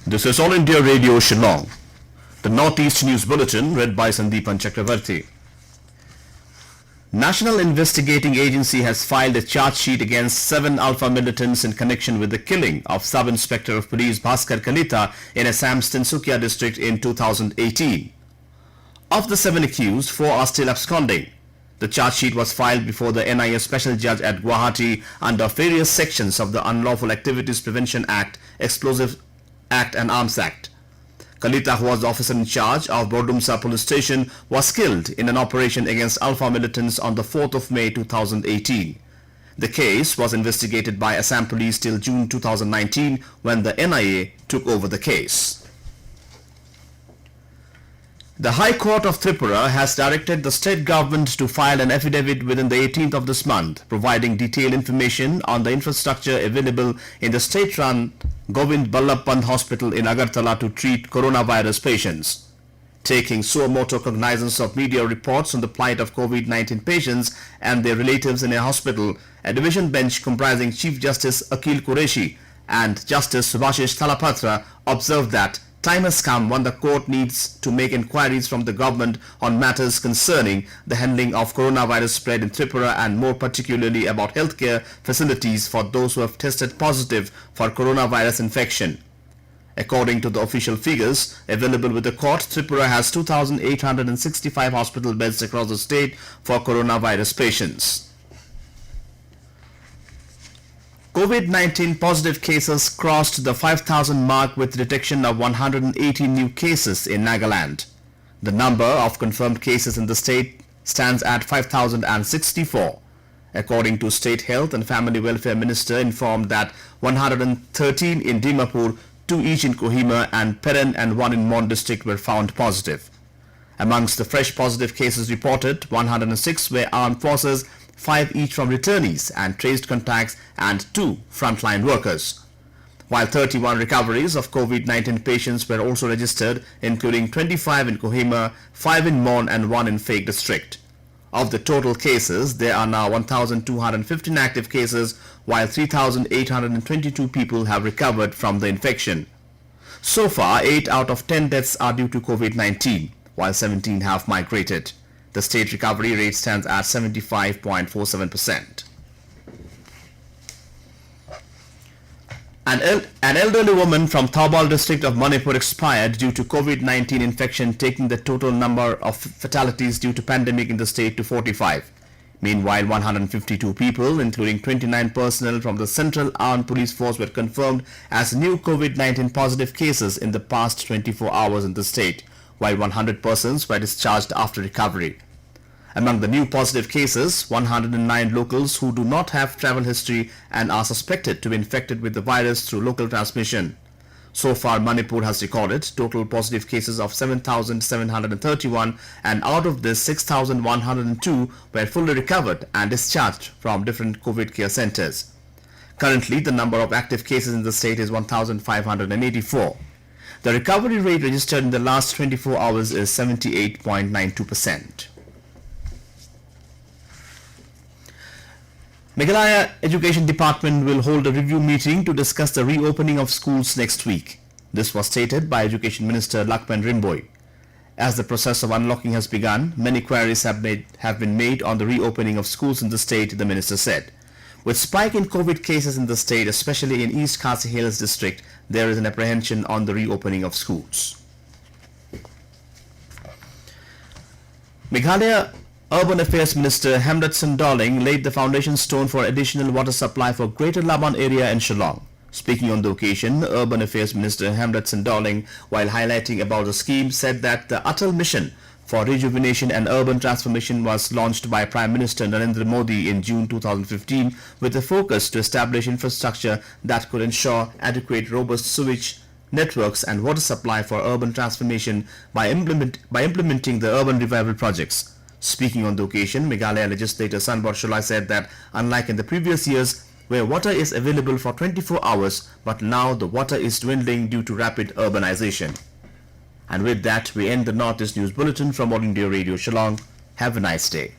This is All India Radio Shillong. The Northeast News Bulletin read by Sandeepan Chakravarti. National Investigating Agency has filed a charge sheet against 7 ULFA militants in connection with the killing of Sub-Inspector of Police Bhaskar Kalita in Assam's Tinsukia district in 2018. Of the 7 accused, 4 are still absconding. The charge sheet was filed before the NIA Special Judge at Guwahati under various sections of the Unlawful Activities Prevention Act, Explosive Act and Arms Act. Kalita, who was the officer in charge of Bordumsa police station, was killed in an operation against ULFA militants on the 4th of May 2018. The case was investigated by Assam police till June 2019 when the NIA took over the case. The High Court of Tripura has directed the state government to file an affidavit within the 18th of this month, providing detailed information on the infrastructure available in the state-run Govind Ballabh Panth Hospital in Agartala to treat coronavirus patients. Taking suo motu cognizance of media reports on the plight of COVID-19 patients and their relatives in a hospital, a division bench comprising Chief Justice Akhil Qureshi and Justice Subhashish Thalapatra observed that time has come when the court needs to make inquiries from the government on matters concerning the handling of coronavirus spread in Tripura and more particularly about healthcare facilities for those who have tested positive for coronavirus infection. According to the official figures available with the court, Tripura has 2,865 hospital beds across the state for coronavirus patients. COVID-19 positive cases crossed the 5,000 mark with detection of 180 new cases in Nagaland. The number of confirmed cases in the state stands at 5,064. According to State Health and Family Welfare Minister informed that 113 in Dimapur, 2 each in Kohima and Peren and 1 in Mon district were found positive. Amongst the fresh positive cases reported, 106 were armed forces, 5 each from returnees and traced contacts and 2 frontline workers. While 31 recoveries of COVID-19 patients were also registered, including 25 in Kohima, 5 in Mon and 1 in Fake district. Of the total cases, there are now 1,215 active cases, while 3,822 people have recovered from the infection. So far, 8 out of 10 deaths are due to COVID-19, while 17 have migrated. The state recovery rate stands at 75.47%. An elderly woman from Thoubal district of Manipur expired due to COVID-19 infection, taking the total number of fatalities due to pandemic in the state to 45. Meanwhile, 152 people, including 29 personnel from the Central Armed Police Force, were confirmed as new COVID-19 positive cases in the past 24 hours in the state, while 100 persons were discharged after recovery. Among the new positive cases, 109 locals who do not have travel history and are suspected to be infected with the virus through local transmission. So far, Manipur has recorded total positive cases of 7,731 and out of this 6,102 were fully recovered and discharged from different COVID care centers. Currently, the number of active cases in the state is 1,584. The recovery rate registered in the last 24 hours is 78.92%. Meghalaya Education Department will hold a review meeting to discuss the reopening of schools next week. This was stated by Education Minister Lakpan Rimboy. As the process of unlocking has begun, many queries have been made on the reopening of schools in the state, the minister said. With spike in COVID cases in the state, especially in East Khasi Hills district, there is an apprehension on the reopening of schools. Meghalaya Urban Affairs Minister Hemrat Singh laid the foundation stone for additional water supply for Greater Laban area in Shillong. Speaking on the occasion, Urban Affairs Minister Hemrat Singh, while highlighting about the scheme, said that the Atal Mission for Rejuvenation and Urban Transformation was launched by Prime Minister Narendra Modi in June 2015 with a focus to establish infrastructure that could ensure adequate, robust sewage networks and water supply for urban transformation by implementing the urban revival projects. Speaking on the occasion, Meghalaya legislator Sanbor Sholai said that unlike in the previous years where water is available for 24 hours, but now the water is dwindling due to rapid urbanization. And with that, we end the Northeast News Bulletin from All India Radio Shillong. Have a nice day.